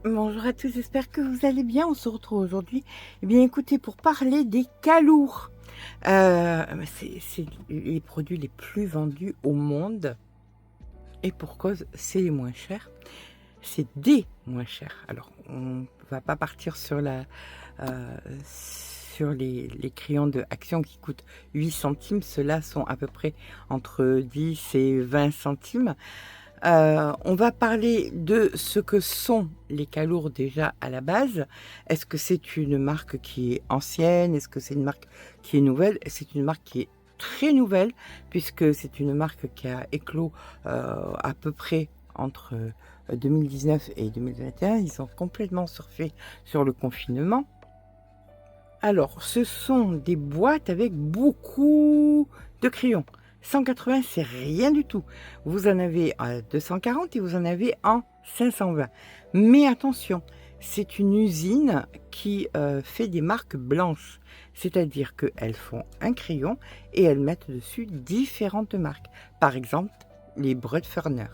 Bonjour à tous, j'espère que vous allez bien. On se retrouve aujourd'hui, eh bien écoutez, pour parler des calours. C'est les produits les plus vendus au monde et pour cause, c'est les moins chers. C'est des moins chers. Alors, on va pas partir sur les crayons de Action qui coûtent 8 centimes. Ceux-là sont à peu près entre 10 et 20 centimes. On va parler de ce que sont les calours déjà à la base. Est-ce que c'est une marque qui est ancienne? Est-ce que c'est une marque qui est nouvelle? C'est une marque qui est très nouvelle puisque c'est une marque qui a éclos à peu près entre 2019 et 2021. Ils ont complètement surfé sur le confinement. Alors, ce sont des boîtes avec beaucoup de crayons. 180, c'est rien du tout. Vous en avez à 240 et vous en avez en 520. Mais attention, c'est une usine qui fait des marques blanches. C'est-à-dire qu'elles font un crayon et elles mettent dessus différentes marques. Par exemple, les Brutferner,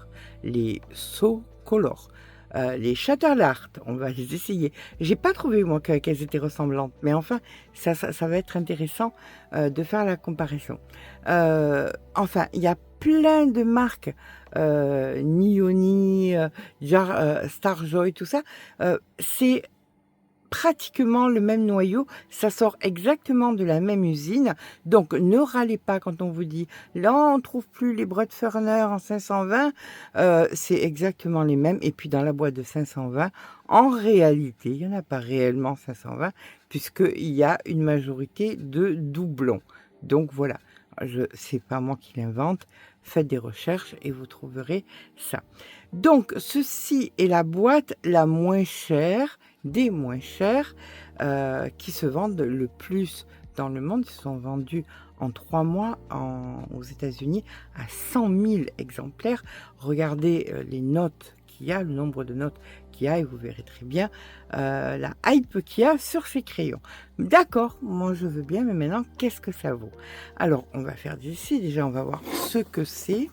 les So-Color, les Chatterlart, on va les essayer. J'ai pas trouvé moi qu'elles étaient ressemblantes, mais enfin, ça va être intéressant de faire la comparaison. Enfin, il y a plein de marques, Nioni, Starjoy, tout ça. C'est pratiquement le même noyau, ça sort exactement de la même usine, donc ne râlez pas quand on vous dit là on trouve plus les Brutferner en 520, c'est exactement les mêmes. Et puis dans la boîte de 520, en réalité il n'y en a pas réellement 520 puisqu'il y a une majorité de doublons. Donc voilà, c'est pas moi qui l'invente, faites des recherches et vous trouverez ça. Donc ceci est la boîte la moins chère des moins chers qui se vendent le plus dans le monde. Ils sont vendus en 3 mois aux États-Unis à 100 000 exemplaires. Regardez les notes qu'il y a, le nombre de notes qu'il y a et vous verrez très bien la hype qu'il y a sur ces crayons. D'accord, moi je veux bien, mais maintenant qu'est-ce que ça vaut? Alors on va faire d'ici, déjà on va voir ce que c'est.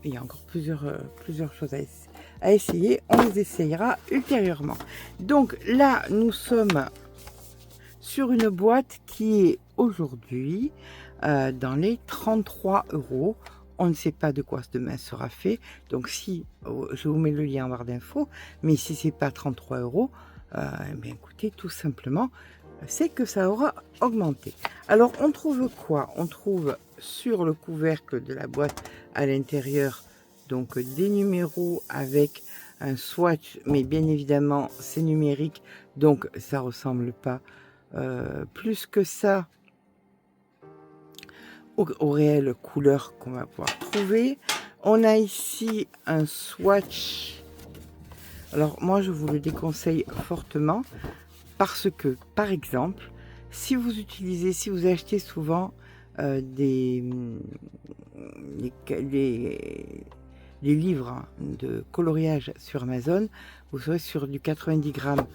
Il y a encore plusieurs choses à essayer. On les essayera ultérieurement. Donc là, nous sommes sur une boîte qui est aujourd'hui dans les 33 €. On ne sait pas de quoi demain sera fait. Donc si, je vous mets le lien en barre d'infos, mais si c'est pas 33 €, eh bien écoutez, tout simplement, c'est que ça aura augmenté. Alors on trouve quoi? On trouve sur le couvercle de la boîte à l'intérieur donc des numéros avec un swatch, mais bien évidemment c'est numérique, donc ça ressemble pas plus que ça aux réelles couleurs qu'on va pouvoir trouver. On a ici un swatch. Alors moi je vous le déconseille fortement parce que, par exemple, si vous achetez souvent des livres hein, de coloriage sur Amazon, vous serez sur du 90 grammes.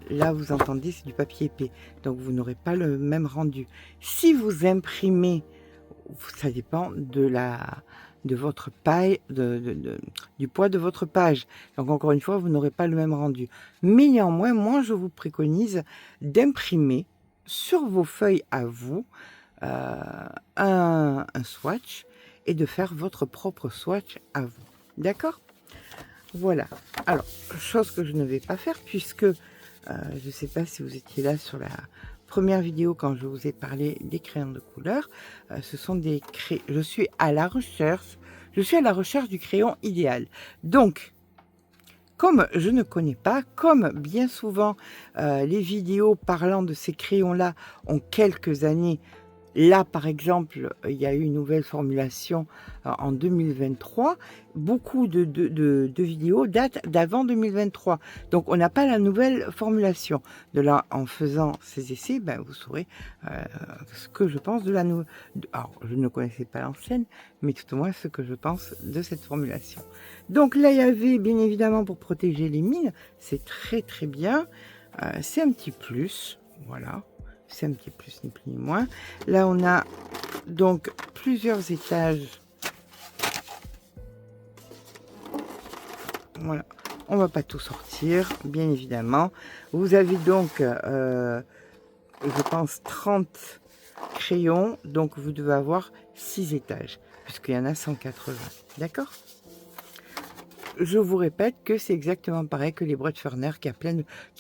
Là, vous entendez, c'est du papier épais, donc vous n'aurez pas le même rendu. Si vous imprimez, ça dépend de votre paille, du poids de votre page. Donc encore une fois, vous n'aurez pas le même rendu. Mais néanmoins, moi, je vous préconise d'imprimer sur vos feuilles à vous un swatch et de faire votre propre swatch à vous. D'accord? Voilà. Alors, chose que je ne vais pas faire puisque je ne sais pas si vous étiez là sur la première vidéo quand je vous ai parlé des crayons de couleur. Ce sont des crayons. Je suis à la recherche du crayon idéal. Donc, comme je ne connais pas, comme bien souvent les vidéos parlant de ces crayons-là ont quelques années. Là, par exemple, il y a eu une nouvelle formulation en 2023. Beaucoup de vidéos datent d'avant 2023. Donc, on n'a pas la nouvelle formulation. De là, en faisant ces essais, ben, vous saurez ce que je pense de la nouvelle. Alors, je ne connaissais pas l'ancienne, mais tout au moins ce que je pense de cette formulation. Donc, là, il y avait, bien évidemment, pour protéger les mines. C'est très, très bien. C'est un petit plus. Voilà. C'est un petit plus, ni plus ni moins. Là, on a donc plusieurs étages. Voilà. on va pas tout sortir, bien évidemment. Vous avez donc, je pense, 30 crayons, donc vous devez avoir 6 étages, puisqu'il y en a 180, d'accord? Je vous répète que c'est exactement pareil que les Brett Ferner, qu'il y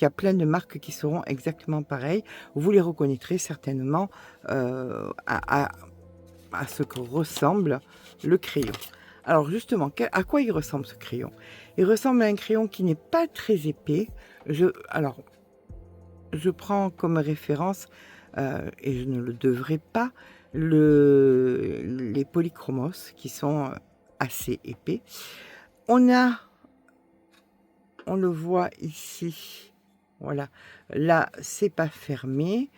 a plein de marques qui seront exactement pareilles. Vous les reconnaîtrez certainement à ce que ressemble le crayon. Alors justement, à quoi il ressemble ce crayon? Il ressemble à un crayon qui n'est pas très épais. Alors, je prends comme référence, et je ne le devrais pas, les polychromos qui sont assez épais. On le voit ici, voilà, là c'est pas fermé.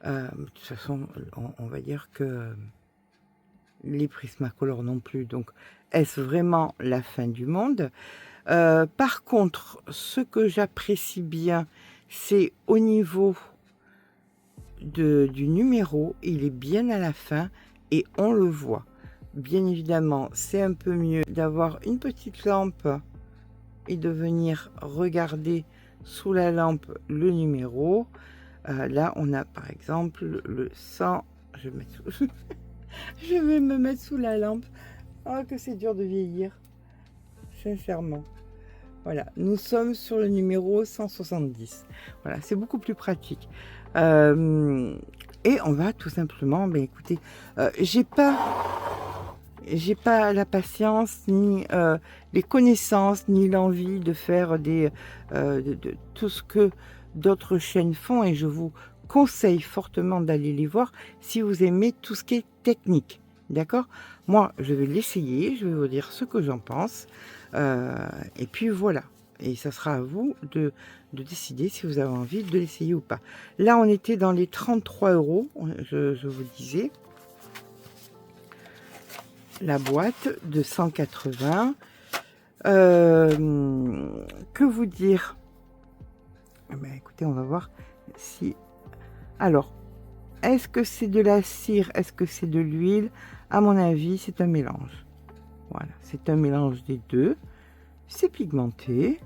De toute façon, on va dire que les Prismacolor non plus, donc est-ce vraiment la fin du monde? Par contre, ce que j'apprécie bien, c'est au niveau du numéro, il est bien à la fin et on le voit. Bien évidemment, c'est un peu mieux d'avoir une petite lampe et de venir regarder sous la lampe le numéro. Là, on a par exemple le 100. Je vais, je vais me mettre sous la lampe. Oh, que c'est dur de vieillir. Sincèrement. Voilà, nous sommes sur le numéro 170. Voilà, c'est beaucoup plus pratique. Et on va tout simplement, ben écoutez, j'ai pas la patience, ni les connaissances, ni l'envie de faire de tout ce que d'autres chaînes font, et je vous conseille fortement d'aller les voir si vous aimez tout ce qui est technique. D'accord? Moi, je vais l'essayer, je vais vous dire ce que j'en pense. Et puis voilà. Et ça sera à vous de décider si vous avez envie de l'essayer ou pas. Là, on était dans les 33 €, je vous disais. La boîte de 180. Que vous dire? Ben, écoutez, on va voir si... Alors, est-ce que c'est de la cire? Est-ce que c'est de l'huile? À mon avis, c'est un mélange. Voilà, c'est un mélange des deux. C'est pigmenté.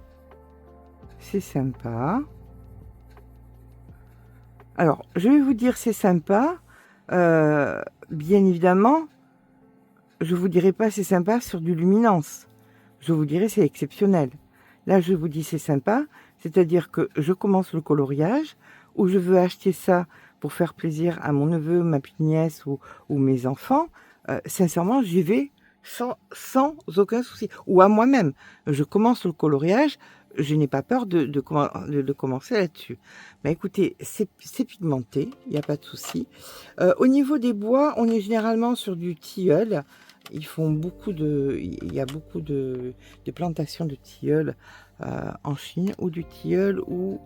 C'est sympa. Alors, je vais vous dire c'est sympa. Bien évidemment, je vous dirai pas c'est sympa sur du luminance. Je vous dirai c'est exceptionnel. Là, je vous dis c'est sympa, c'est-à-dire que je commence le coloriage, ou je veux acheter ça pour faire plaisir à mon neveu, ma petite nièce ou mes enfants. Sincèrement, j'y vais sans aucun souci. Ou à moi-même. Je commence le coloriage, je n'ai pas peur de commencer là-dessus. Bah écoutez, c'est pigmenté, il n'y a pas de souci. Au niveau des bois, on est généralement sur du tilleul. Il y a beaucoup de plantations de tilleul en Chine, ou du tilleul ou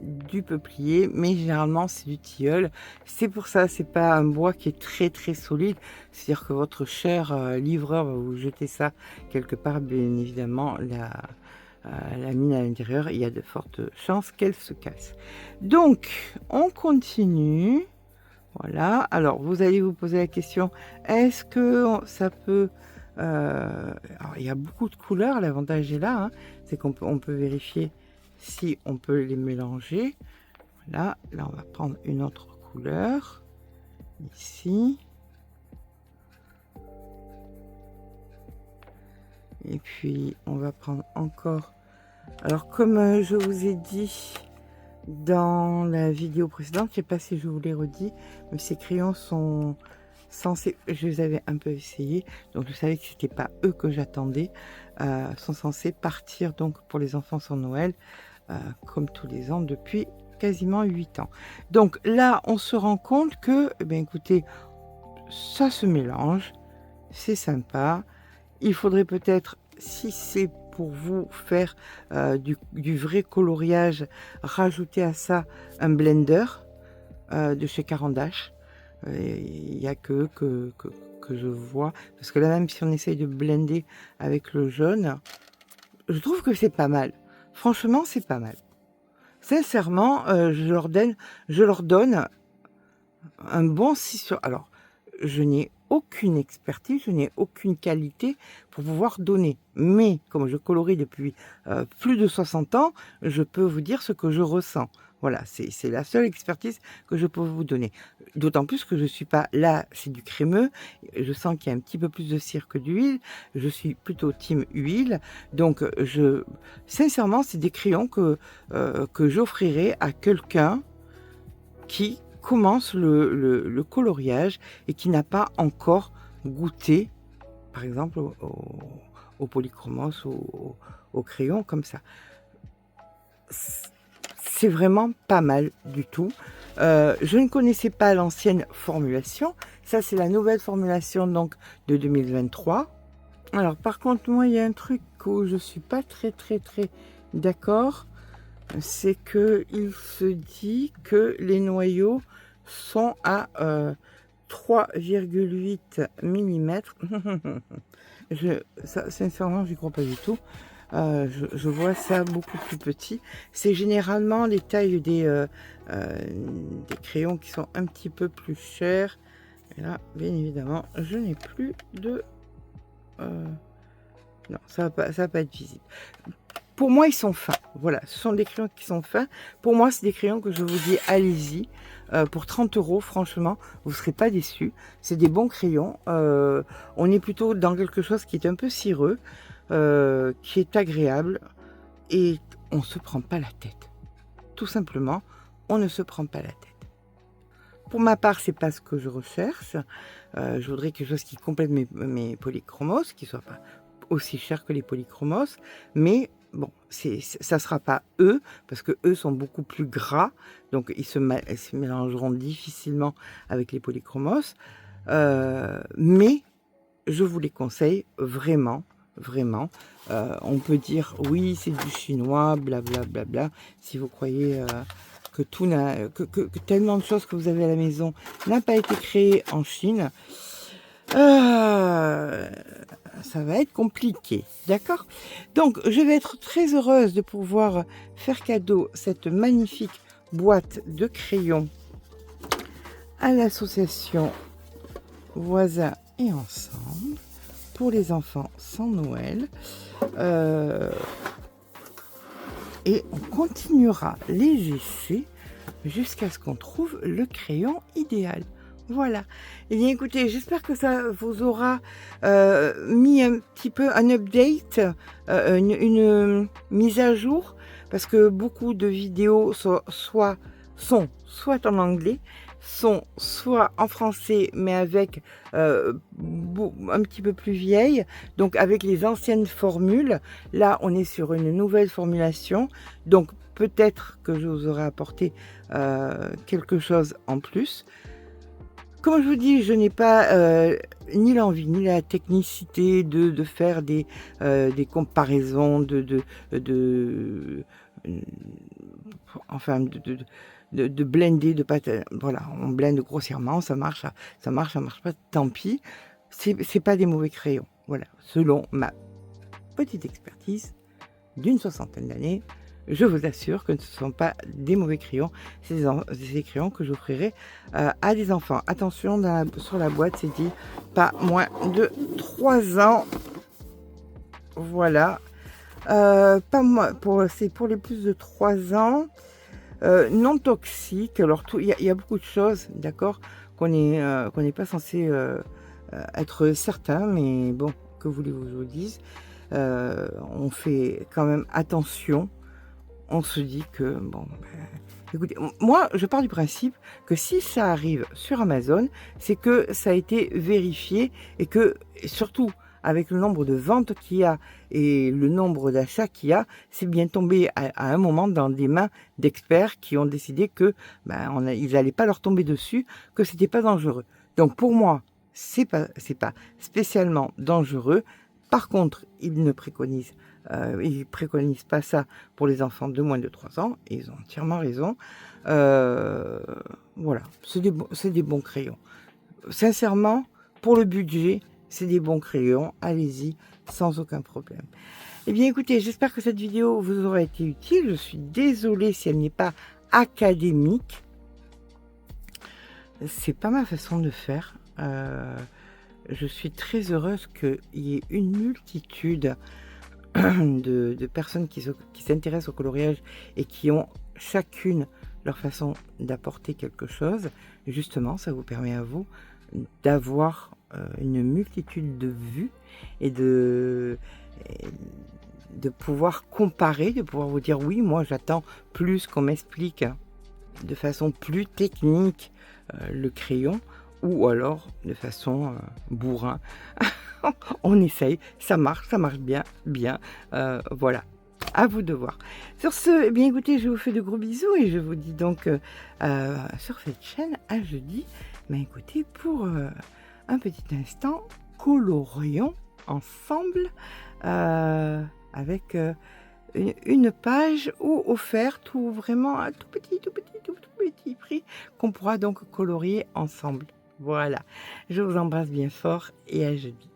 du peuplier, mais généralement c'est du tilleul. C'est pour ça, c'est pas un bois qui est très très solide, c'est à dire que votre cher livreur va vous jeter ça quelque part, bien évidemment la mine à l'intérieur, il y a de fortes chances qu'elle se casse. Donc on continue. Voilà, alors vous allez vous poser la question, est-ce que ça peut... alors, il y a beaucoup de couleurs, l'avantage est là, hein, c'est qu'on peut vérifier si on peut les mélanger. Voilà, là on va prendre une autre couleur, ici. Et puis on va prendre encore... Alors comme je vous ai dit dans la vidéo précédente, je ne sais pas si je vous l'ai redit, mais ces crayons sont censés, je les avais un peu essayés, donc je savais que c'était pas eux que j'attendais, sont censés partir donc pour les enfants sur Noël, comme tous les ans depuis quasiment 8 ans. Donc là, on se rend compte que, eh bien, écoutez, ça se mélange, c'est sympa. Il faudrait peut-être, si c'est pour vous faire du vrai coloriage, rajouter à ça un blender de chez Caran d'Ache. Il n'y a que je vois, parce que là, même si on essaye de blender avec le jaune, je trouve que c'est pas mal. Franchement, c'est pas mal. Sincèrement, je leur donne un bon 6 sur... Alors, je n'ai aucune expertise, je n'ai aucune qualité pour pouvoir donner. Mais comme je colorie depuis plus de 60 ans, je peux vous dire ce que je ressens. Voilà, c'est la seule expertise que je peux vous donner. D'autant plus que je suis pas là, c'est du crémeux. Je sens qu'il y a un petit peu plus de cire que d'huile. Je suis plutôt team huile. Donc, sincèrement, c'est des crayons que j'offrirai à quelqu'un qui commence le coloriage et qui n'a pas encore goûté, par exemple, au polychromos, au crayon, comme ça. C'est vraiment pas mal du tout. Je ne connaissais pas l'ancienne formulation. Ça, c'est la nouvelle formulation donc de 2023. Alors, par contre, moi, il y a un truc où je suis pas très d'accord. C'est que il se dit que les noyaux sont à 3,8 mm. Sincèrement, j'y crois pas du tout. Je vois ça beaucoup plus petit. C'est généralement les tailles des crayons qui sont un petit peu plus chers. Et là, bien évidemment, je n'ai plus de... non, ça va pas être visible. Pour moi, ils sont fins. Voilà, ce sont des crayons qui sont fins. Pour moi, c'est des crayons que je vous dis, allez-y. Pour 30 €, franchement, vous ne serez pas déçus. C'est des bons crayons. On est plutôt dans quelque chose qui est un peu cireux, qui est agréable. Et on ne se prend pas la tête. Tout simplement, on ne se prend pas la tête. Pour ma part, c'est pas ce que je recherche. Je voudrais quelque chose qui complète mes polychromos, qui ne soit pas aussi cher que les polychromos, mais bon, ça sera pas eux, parce que eux sont beaucoup plus gras, donc ils se mélangeront difficilement avec les polychromos, mais je vous les conseille vraiment, vraiment. On peut dire oui, c'est du chinois, blablabla, bla, bla, bla, si vous croyez que que tellement de choses que vous avez à la maison n'a pas été créé en Chine. Ça va être compliqué, d'accord? Donc, je vais être très heureuse de pouvoir faire cadeau cette magnifique boîte de crayons à l'association Voisins et Ensemble pour les enfants sans Noël. Et on continuera les essais jusqu'à ce qu'on trouve le crayon idéal. Voilà. Et bien écoutez, j'espère que ça vous aura mis un petit peu un update, une mise à jour, parce que beaucoup de vidéos sont soit en anglais, sont soit en français, mais avec un petit peu plus vieille, donc avec les anciennes formules. Là, on est sur une nouvelle formulation, donc peut-être que je vous aurai apporté quelque chose en plus. Comme je vous dis, je n'ai pas ni l'envie ni la technicité de faire des comparaisons, enfin de blender, voilà, on blende grossièrement, ça marche pas, tant pis. C'est pas des mauvais crayons, voilà, selon ma petite expertise d'une 60aine d'années. Je vous assure que ce ne sont pas des mauvais crayons, c'est des crayons que j'offrirai à des enfants. Attention, sur la boîte, c'est dit pas moins de 3 ans. Voilà. Pas moins, c'est pour les plus de 3 ans. Non toxique. Alors, il y a beaucoup de choses, d'accord, qu'on n'est pas censé être certain, mais bon, que voulez-vous que je vous dise, on fait quand même attention. On se dit que, bon, écoutez, moi, je pars du principe que si ça arrive sur Amazon, c'est que ça a été vérifié et que, surtout, avec le nombre de ventes qu'il y a et le nombre d'achats qu'il y a, c'est bien tombé à un moment dans des mains d'experts qui ont décidé que ils n'allaient pas leur tomber dessus, que c'était pas dangereux. Donc pour moi, c'est pas spécialement dangereux. Par contre, ils préconisent pas ça pour les enfants de moins de 3 ans, et ils ont entièrement raison. Voilà, c'est des bons crayons. Sincèrement, pour le budget, c'est des bons crayons, allez-y, sans aucun problème. Eh bien écoutez, j'espère que cette vidéo vous aura été utile. Je suis désolée si elle n'est pas académique. C'est pas ma façon de faire. je suis très heureuse qu'il y ait une multitude de personnes qui s'intéressent au coloriage et qui ont chacune leur façon d'apporter quelque chose. Et justement, ça vous permet à vous d'avoir une multitude de vues et et de pouvoir comparer, de pouvoir vous dire oui, moi j'attends plus qu'on m'explique de façon plus technique le crayon, ou alors de façon bourrin. On essaye, ça marche bien, bien, voilà, à vous de voir. Sur ce, eh bien écoutez, je vous fais de gros bisous et je vous dis donc sur cette chaîne à jeudi. Mais écoutez, pour un petit instant, colorions ensemble avec une page où offerte, ou vraiment un tout petit prix qu'on pourra donc colorier ensemble. Voilà, je vous embrasse bien fort et à jeudi.